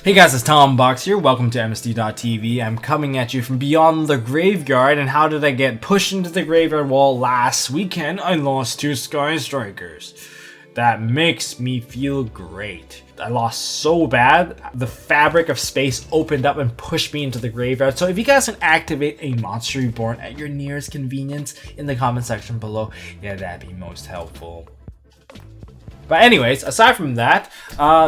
Hey guys, it's Tom Box here. Welcome to MST.TV. I'm coming at you from beyond the graveyard. And how did I get pushed into the graveyard? Well, last weekend I lost 2 Sky Strikers. That makes me feel great. I lost so bad, the fabric of space opened up and pushed me into the graveyard. So if you guys can activate a Monster Reborn at your nearest convenience in the comment section below, yeah, that'd be most helpful. But anyways, aside from that,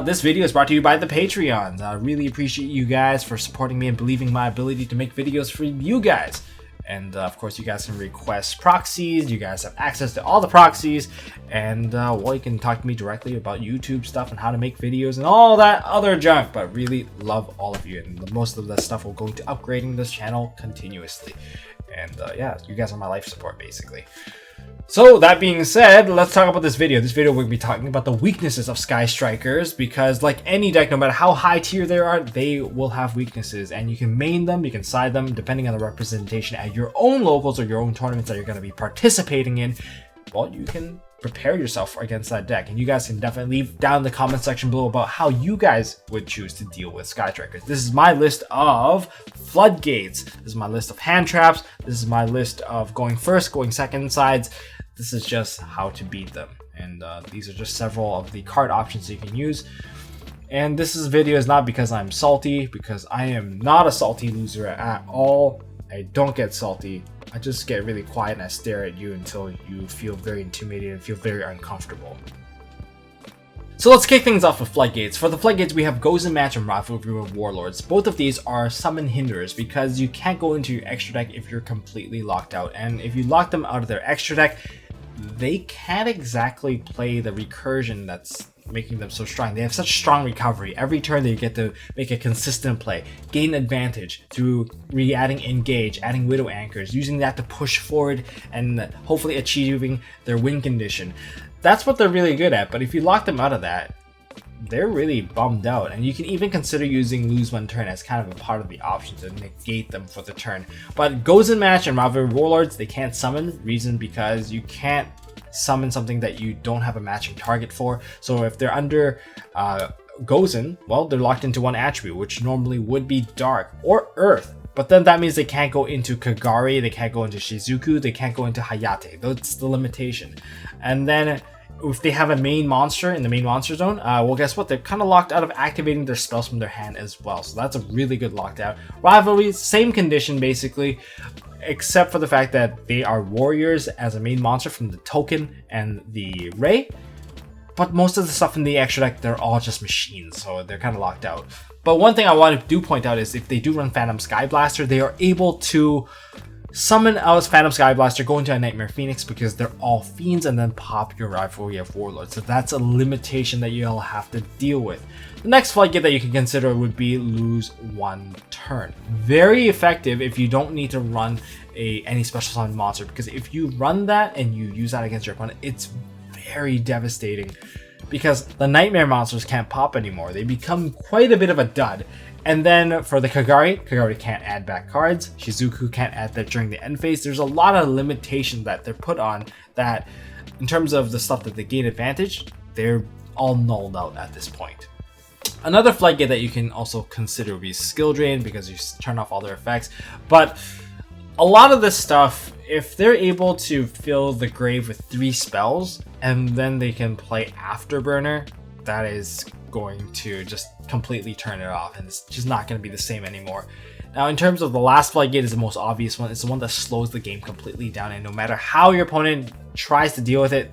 this video is brought to you by the Patreons. I really appreciate you guys for supporting me and believing my ability to make videos for you guys. And of course, you guys can request proxies. You guys have access to all the proxies. And well, you can talk to me directly about YouTube stuff and how to make videos and all that other junk. But really love all of you. And most of that stuff will go into upgrading this channel continuously. And yeah, you guys are my life support basically. So that being said, let's talk about this video. This video we'll be talking about the weaknesses of Sky Strikers, because like any deck, no matter how high tier they are, they will have weaknesses, and you can main them, you can side them, depending on the representation at your own locals or your own tournaments that you're going to be participating in. Well, you can prepare yourself against that deck, and you guys can definitely leave down in the comment section below about how you guys would choose to deal with Sky Strikers. This is my list of floodgates. This is my list of hand traps. This is my list of going first, going second sides. This is just how to beat them, and these are just several of the card options you can use. And this video is not because I'm salty, because I am not a salty loser at all. I don't get salty. I just get really quiet and I stare at you until you feel very intimidated and feel very uncomfortable. So let's kick things off with Floodgates. For the Floodgates, we have Gozen Match and Rivalry with Warlords. Both of these are summon hinders because you can't go into your extra deck if you're completely locked out. And if you lock them out of their extra deck, they can't exactly play the recursion that's making them so strong. They have such strong recovery. Every turn they get to make a consistent play, gain advantage through re-adding Engage, adding Widow Anchors, using that to push forward and hopefully achieving their win condition. That's what they're really good at, but if you lock them out of that, they're really bummed out, and you can even consider using lose one turn as kind of a part of the option to negate them for the turn. But Gozen Match and Rivalry Warlords, they can't summon. Reason because you can't summon something that you don't have a matching target for. So if they're under Gozen, well, they're locked into one attribute, which normally would be Dark or Earth. But then that means they can't go into Kagari, they can't go into Shizuku, they can't go into Hayate. That's the limitation. And then if they have a main monster in the main monster zone, well, guess what? They're kind of locked out of activating their spells from their hand as well. So that's a really good lockdown. Rivalry, same condition basically, except for the fact that they are warriors as a main monster from the token and the ray. But most of the stuff in the extra deck, they're all just machines, so they're kind of locked out. But one thing I want to point out is if they do run Phantom Sky Blaster, they are able to summon out Phantom Sky Blaster, go into a Nightmare Phoenix because they're all fiends, and then pop your Rivalry of Warlords. So that's a limitation that you'll have to deal with. The next Floodgate that you can consider would be lose one turn. Very effective if you don't need to run any special summon monster, because if you run that and you use that against your opponent, it's very devastating because the Nightmare monsters can't pop anymore. They become quite a bit of a dud. And then for the Kagari can't add back cards. Shizuku can't add that during the end phase. There's a lot of limitations that they're put on that, in terms of the stuff that they gain advantage, they're all nulled out at this point. Another Floodgate that you can also consider would be Skill Drain because you turn off all their effects. But a lot of this stuff, if they're able to fill the grave with 3 spells and then they can play Afterburner, that is going to just completely turn it off, and it's just not going to be the same anymore. Now, in terms of the last Floodgate, is the most obvious one. It's the one that slows the game completely down, and no matter how your opponent tries to deal with it,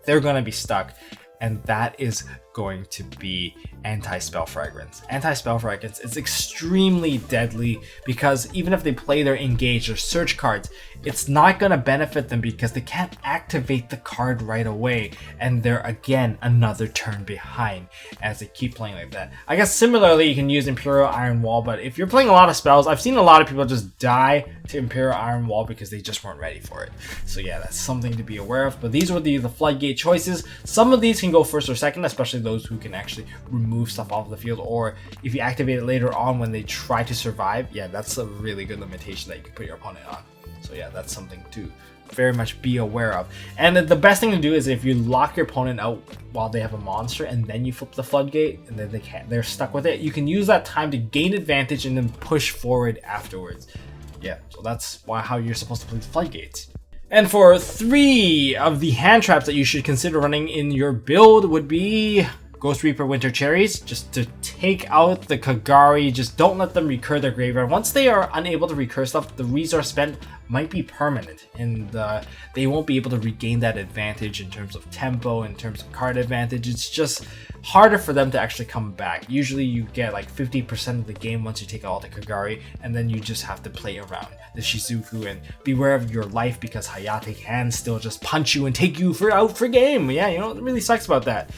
they're going to be stuck, and that is going to be Anti-Spell Fragrance. Anti-Spell Fragrance is extremely deadly because even if they play their Engage or Search cards, it's not going to benefit them because they can't activate the card right away, and they're again another turn behind as they keep playing like that. I guess similarly you can use Imperial Iron Wall, but if you're playing a lot of spells, I've seen a lot of people just die to Imperial Iron Wall because they just weren't ready for it. So yeah, that's something to be aware of. But these were the Floodgate choices. Some of these can go first or second, especially those who can actually remove stuff off the field, or if you activate it later on when they try to survive, yeah, that's a really good limitation that you can put your opponent on. So yeah, that's something to very much be aware of. And the best thing to do is if you lock your opponent out while they have a monster and then you flip the floodgate and then they're stuck with it, you can use that time to gain advantage and then push forward afterwards. Yeah, so that's how you're supposed to play the floodgates. And for 3 of the hand traps that you should consider running in your build would be Ghost Reaper Winter Cherries, just to take out the Kagari. Just don't let them recur their graveyard. Once they are unable to recur stuff, the resource spent might be permanent, and they won't be able to regain that advantage in terms of tempo, in terms of card advantage. It's just harder for them to actually come back. Usually you get like 50% of the game once you take out all the Kagari, and then you just have to play around the Shizuku and beware of your life because Hayate can still just punch you and take you out for game. Yeah, you know, it really sucks about that.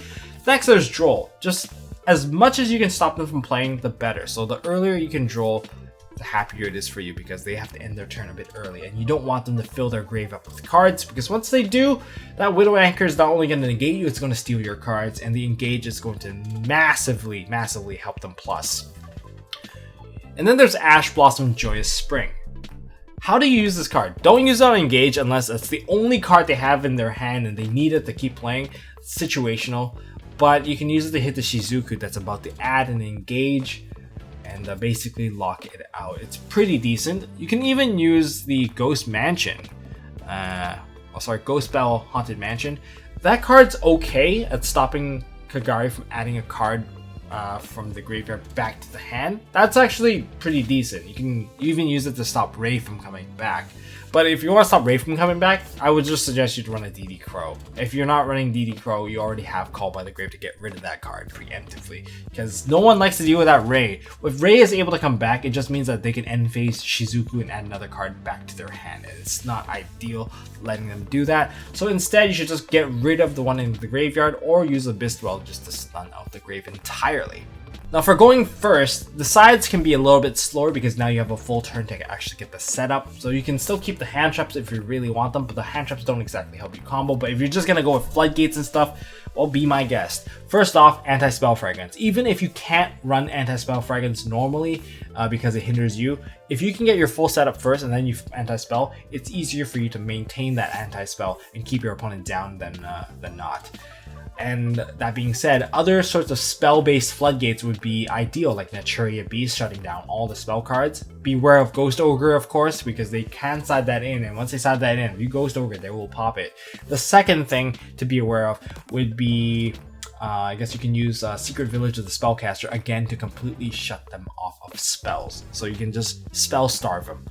Next, there's Droll. Just as much as you can stop them from playing, the better. So the earlier you can Droll, the happier it is for you because they have to end their turn a bit early. And you don't want them to fill their grave up with cards because once they do, that Widow Anchor is not only going to negate you, it's going to steal your cards. And the Engage is going to massively, massively help them plus. And then there's Ash Blossom Joyous Spring. How do you use this card? Don't use it on Engage unless it's the only card they have in their hand and they need it to keep playing. It's situational. But you can use it to hit the Shizuku that's about to add an Engage and basically lock it out. It's pretty decent. You can even use the Ghost Mansion. Ghost Bell Haunted Mansion. That card's okay at stopping Kagari from adding a card from the graveyard back to the hand. That's actually pretty decent. You can even use it to stop Ray from coming back. But if you want to stop Ray from coming back, I would just suggest you to run a DD Crow. If you're not running DD Crow, you already have Call by the Grave to get rid of that card preemptively. Because no one likes to deal with that Ray. If Ray is able to come back, it just means that they can end phase Shizuku and add another card back to their hand. And it's not ideal letting them do that. So instead, you should just get rid of the one in the graveyard or use Abyss Dwell just to stun out the grave entirely. Now for going first, the sides can be a little bit slower because now you have a full turn to actually get the setup. So you can still keep the hand traps if you really want them, but the hand traps don't exactly help you combo. But if you're just gonna go with floodgates and stuff, well, be my guest. First off, Anti-Spell Fragments. Even if you can't run Anti-Spell Fragments normally because it hinders you, if you can get your full setup first and then you Anti-Spell, it's easier for you to maintain that Anti-Spell and keep your opponent down than not. And that being said, other sorts of spell-based floodgates would be ideal, like Naturia Beast shutting down all the spell cards. Beware of Ghost Ogre, of course, because they can side that in, and once they side that in, if you Ghost Ogre, they will pop it. The second thing to be aware of would be, I guess you can use Secret Village of the Spellcaster, again, to completely shut them off of spells. So you can just spell starve them.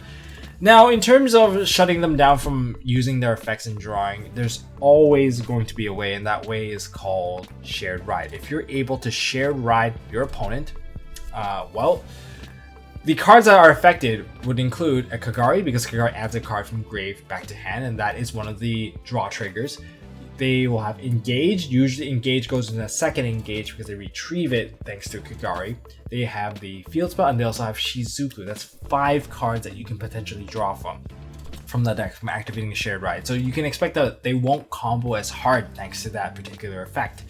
Now, in terms of shutting them down from using their effects and drawing, there's always going to be a way, and that way is called Shared Ride. If you're able to Shared Ride your opponent, well, the cards that are affected would include a Kagari, because Kagari adds a card from grave back to hand, and that is one of the draw triggers. They will have Engage. Usually Engage goes into a second Engage because they retrieve it thanks to Kagari. They have the Field Spell, and they also have Shizuku. That's 5 cards that you can potentially draw from the deck from activating a Shared Ride. So you can expect that they won't combo as hard thanks to that particular effect.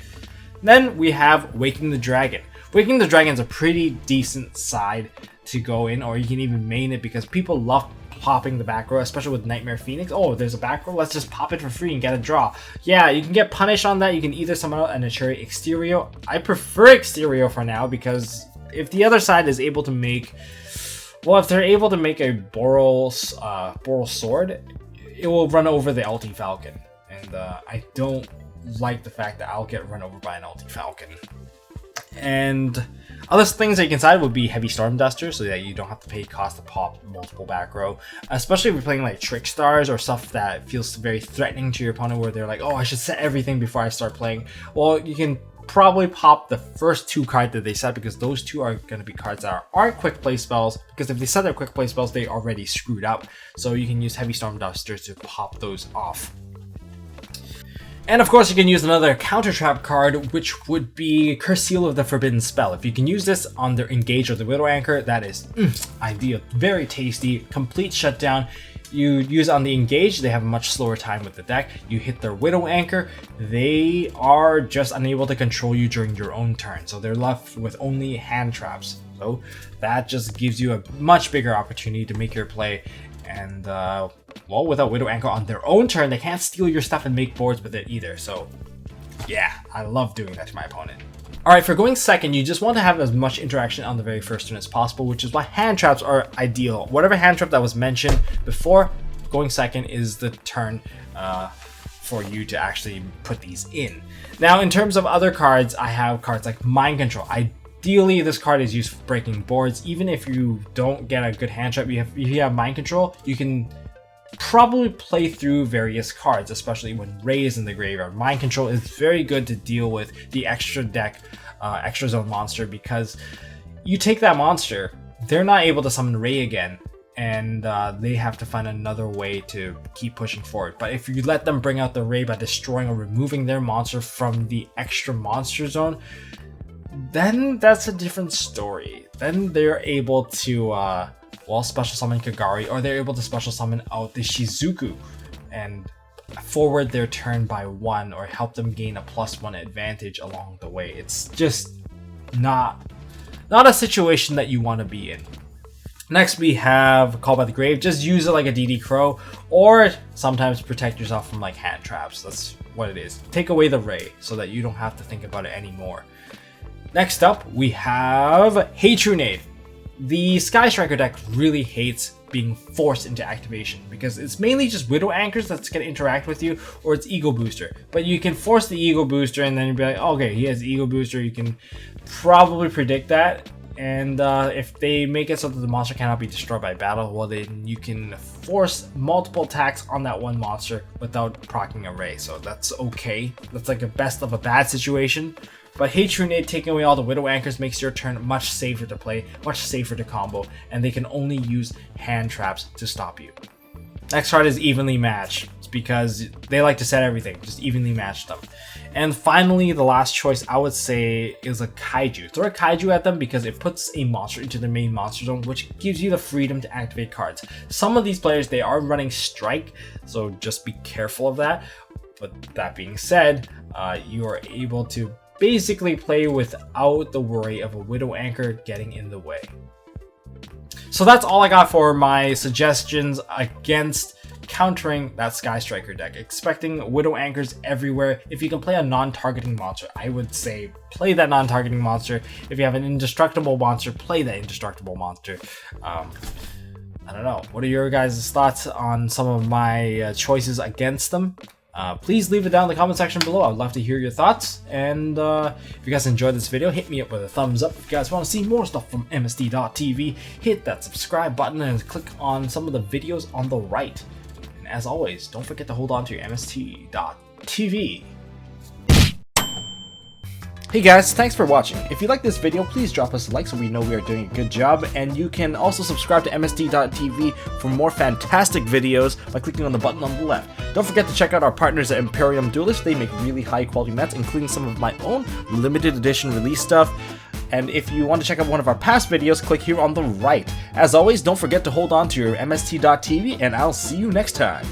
Then we have Waking the Dragon. Waking the Dragon is a pretty decent side to go in, or you can even main it because people love popping the back row, especially with Nightmare Phoenix. Oh, there's a back row, let's just pop it for free and get a draw. Yeah, you can get punished on that. You can either summon out a Naturia Exterio. I prefer Exterio for now because if the other side is able to make, well, if they're able to make a Boral Sword, it will run over the Ulti Falcon. And I don't like the fact that I'll get run over by an Ulti Falcon. And other things that you can side would be Heavy Storm Duster, so that you don't have to pay cost to pop multiple back row. Especially if you're playing like Trick Stars or stuff that feels very threatening to your opponent, where they're like, oh, I should set everything before I start playing. Well, you can probably pop the first 2 cards that they set, because those 2 are going to be cards that aren't quick play spells, because if they set their quick play spells, they already screwed up. So you can use Heavy Storm Dusters to pop those off. And of course, you can use another counter trap card, which would be Curse Seal of the Forbidden Spell. If you can use this on their Engage or the Widow Anchor, that is ideal. Very tasty, complete shutdown. You use on the Engage, they have a much slower time with the deck. You hit their Widow Anchor, they are just unable to control you during your own turn. So they're left with only hand traps. So that just gives you a much bigger opportunity to make your play And well, without Widow Anchor on their own turn, they can't steal your stuff and make boards with it either. So yeah, I love doing that to my opponent. Alright, for going second, you just want to have as much interaction on the very first turn as possible, which is why hand traps are ideal. Whatever hand trap that was mentioned before, going second is the turn for you to actually put these in. Now, in terms of other cards, I have cards like Mind Control. Ideally, this card is used for breaking boards. Even if you don't get a good hand trap, if you have Mind Control, you can probably play through various cards, especially when Ray is in the graveyard. Mind Control is very good to deal with the extra deck, extra zone monster, because you take that monster, they're not able to summon Ray again, and they have to find another way to keep pushing forward. But if you let them bring out the Ray by destroying or removing their monster from the extra monster zone, then that's a different story. Then they're able to well, special summon Kagari, or they're able to special summon out the Shizuku and forward their turn by 1, or help them gain a +1 advantage along the way. It's just not a situation that you want to be in. Next, we have Call by the Grave. Just use it like a DD Crow, or sometimes protect yourself from like hand traps. That's what it is. Take away the Ray so that you don't have to think about it anymore. Next up, we have Hatrunade. The Sky Striker deck really hates being forced into activation because it's mainly just Widow Anchors that's going to interact with you, or it's Ego Booster. But you can force the Ego Booster and then you'll be like, okay, he has Ego Booster. You can probably predict that. And if they make it so that the monster cannot be destroyed by battle, well, then you can force multiple attacks on that one monster without proccing a Ray. So that's okay. That's like a best of a bad situation. But Hatrunade taking away all the Widow Anchors makes your turn much safer to play, much safer to combo, and they can only use hand traps to stop you. Next card is Evenly Match. It's because they like to set everything, just evenly match them. And finally, the last choice I would say is a Kaiju. Throw a Kaiju at them because it puts a monster into their main monster zone, which gives you the freedom to activate cards. Some of these players, they are running Strike, so just be careful of that. But that being said, you are able to basically play without the worry of a Widow Anchor getting in the way. So that's all I got for my suggestions against countering that Sky Striker deck. Expecting Widow Anchors everywhere. If you can play a non-targeting monster, I would say play that non-targeting monster. If you have an indestructible monster, play that indestructible monster. I don't know. What are your guys' thoughts on some of my choices against them? Please leave it down in the comment section below. I'd love to hear your thoughts. And if you guys enjoyed this video, hit me up with a thumbs up. If you guys want to see more stuff from MST.TV, hit that subscribe button and click on some of the videos on the right. And as always, don't forget to hold on to your MST.TV. Hey guys, thanks for watching. If you like this video, please drop us a like so we know we are doing a good job, and you can also subscribe to MST.TV for more fantastic videos by clicking on the button on the left. Don't forget to check out our partners at Imperium Duelist. They make really high quality mats, including some of my own limited edition release stuff. And if you want to check out one of our past videos, click here on the right. As always, don't forget to hold on to your MST.TV, and I'll see you next time.